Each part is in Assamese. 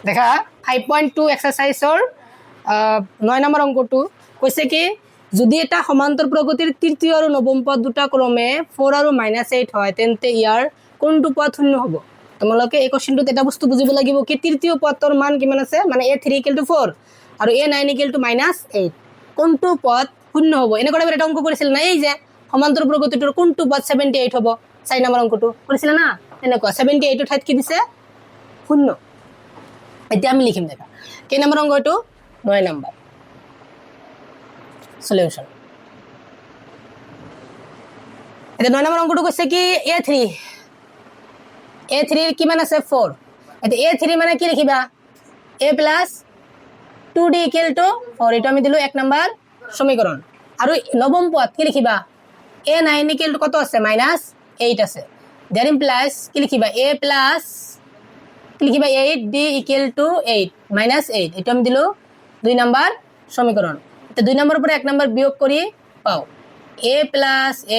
দেখা 5.2 এক্সাৰসাইজৰ 9 নম্বৰ অংকটো কৈছে কি যদি এটা সমান্তৰ প্ৰগতিৰ তৃতীয় আৰু নৱম পদ দুটা ক্ৰমে 4 আৰু -8 হয় তেন্তে ইয়াৰ কোনটো পদ শূন্য হ'ব তোমালোকে এই কোশ্চেনটোত এটা বস্তু বুজিব লাগিব কি তৃতীয় পদৰ মান কিমান আছে মানে a3 = 4 আৰু a9 = -8 কোনটো পদ শূন্য হ'ব এনে কৰা এটা অংক কৰিছিল না এই যে সমান্তৰ প্ৰগতিটোৰ কোনটো পদ 78 হ'ব 4 নম্বৰ অংকটো কৰিছিল না এনেকুৱা 78 ৰ ঠাইত কি দিছে শূন্য এতিয়া আমি লিখিম দেখা কেই নম্বৰ অংক এটো 9 নম্বৰ সলিউশন এটা 9 নম্বৰ অংকটো কৈছে কি a3 ৰ কিমান আছে 4 এটা a3 মানে কি লিখিবা a + 2d = 4 এটা আমি দিলো 1 নম্বৰ সমীকৰণ আৰু নৱম পদ কি লিখিবা a9 = কত আছে -8 আছে দেয়ার ইমপ্লাইজ কি লিখিবা a প্লাস কি লিখিবা 8d = 8 -8 এটা আমি দিলো 2 নম্বৰ সমীকরণ তো 2 নম্বর উপরে 1 নম্বর বিয়োগ করি পাও a +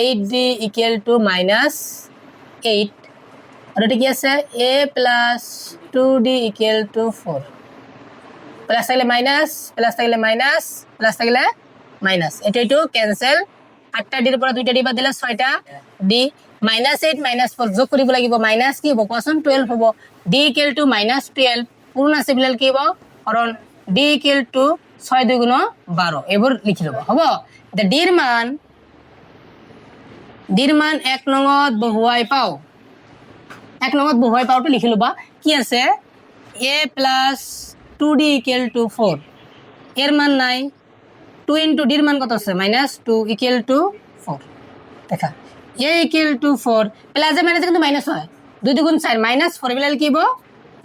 8d = -8 আর এটা কি আছে a + 2d = 4 প্লাস থাকলে মাইনাস প্লাস থাকলে মাইনাস প্লাস থাকলে মাইনাস এটা ক্যান্সেল 8টা d এর উপরে 2টা d বাদ দিলে 6টা d -8 -4 যোগ কৰিব লাগিব মাইনাস কি হ'ব কোশ্চন 12 হ'ব d = -12 পূর্ণ আছে বিলেল কি হ'ব হরণ d = 6 2 * 12 এবার লিখি লব হবো এটা d এর মান 1 নঙত বহুৱাই পাও 1 নঙত বহুৱাই পাওটো লিখি লবা কি আছে a + 2d = 4 এর মান নাই 2 * d এর মান কত আছে -2 = 4 দেখা a = 4 প্লাস মাইনাস কিন্তু মাইনাস হয় 2 2 গুণ 4 -4 বিলেল কি হ'ব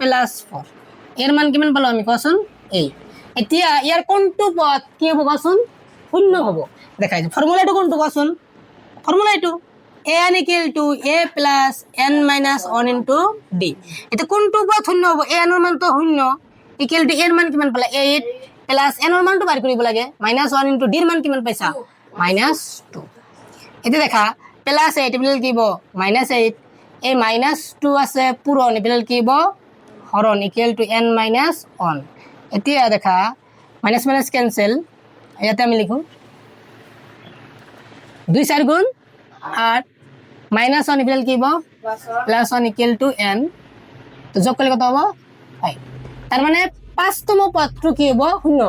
+4 এর মান কিমান পালো আমি কোশ্চন এই এতিয়া ইয়াৰ কোনটো পদ কি হ'ব কোশ্চন শূন্য হ'ব দেখাই ফর্মুলাটো কোনটো কোশ্চন ফর্মুলা এটো an = a + n - 1 * d এটা কোনটো পদ শূন্য হ'ব a n এর মান তো শূন্য ইকুয়াল টু এর মান কিমান পালা 8 প্লাস n এর মানটো বাহিৰ কৰিব লাগে -1 * d এর মান কিমান পাইছা -2 এটা দেখা প্লাস 8 বিলেল কি হ'ব -8 এই -2 আছে পূরণ বিলেল কি হ'ব হরণ ইকুয়াল টু n - 1 এতিয়া দেখা মাইনাস মাইনাস ক্যান্সেল ইয়াতে আমি লিখো 2 4 গুণ 8 -1 ইকুয়াল কি হ'ব +1 ইকুয়াল টু n তো যোগ করলে কত হবে 5 তার মানে পাঁচতম পদটো কি হ'ব শূন্য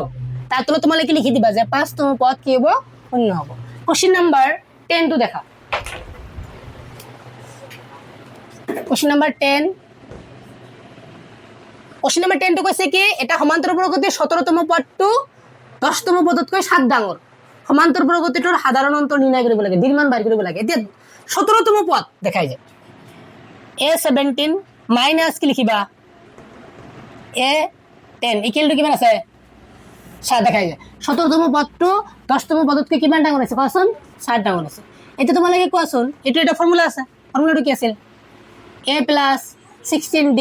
তার তলত তোমালে কি লিখি দিবা যে পাঁচতম পদ কি হ'ব শূন্য হ'ব কোশ্চেন নাম্বার 10 টো দেখা কোশ্চেন নাম্বার 10 কোশ্চেন নাম্বার 10 টো কৈছে কি এটা সমান্তর প্রগতির 17তম পদটো 10তম পদতকৈ 7 ডাঙৰ সমান্তৰ প্ৰগতিটোৰ সাধাৰণ অন্তৰ নিৰ্ণয় কৰিব লাগে দিৰ মান বাহিৰ কৰিব লাগে এতিয়া 17তম পদ দেখাই যায় a17 মাইনাস কি লিখিবা a10 ইকুয়াল টু কিমান আছে 7 দেখাই যায় 17তম পদটো 10তম পদতকৈ কিমান ডাঙৰ আছে কোৱাচোন 7 ডাঙৰ আছে এতিয়া তোমালোকে কোৱাচোন এটা ফর্মুলা আছে ফর্মুলাটো কি আছিল a + 16d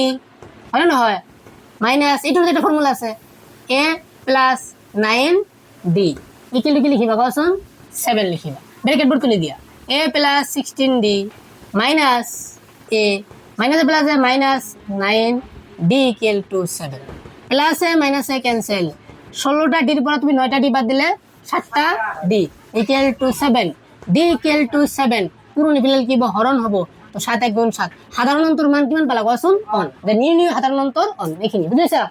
হয় না হয় মাইনাস এটার একটা ফর্মুলা আছে a + 9d ইকুয়াল টু কি লিখিবা কোৱাচোন 7 লিখিবা ব্ৰ্যাকেট বোৰ তুলি দিয়া a + 16d minus a minus plus a -9d = 7 plus a minus a cancel 16টা d এর পর তুমি 9টা d বাদ দিলে 7টা d = 7 d = 7 পূরণ বিলেল কি হরণ হবে তো 7 1 গুণ 7 সাধারণ অন্তর মান কিমান পালা কোৱাচোন অন দ্য নিউ সাধাৰণ অন্তৰ অন এইখিনি বুঝিছা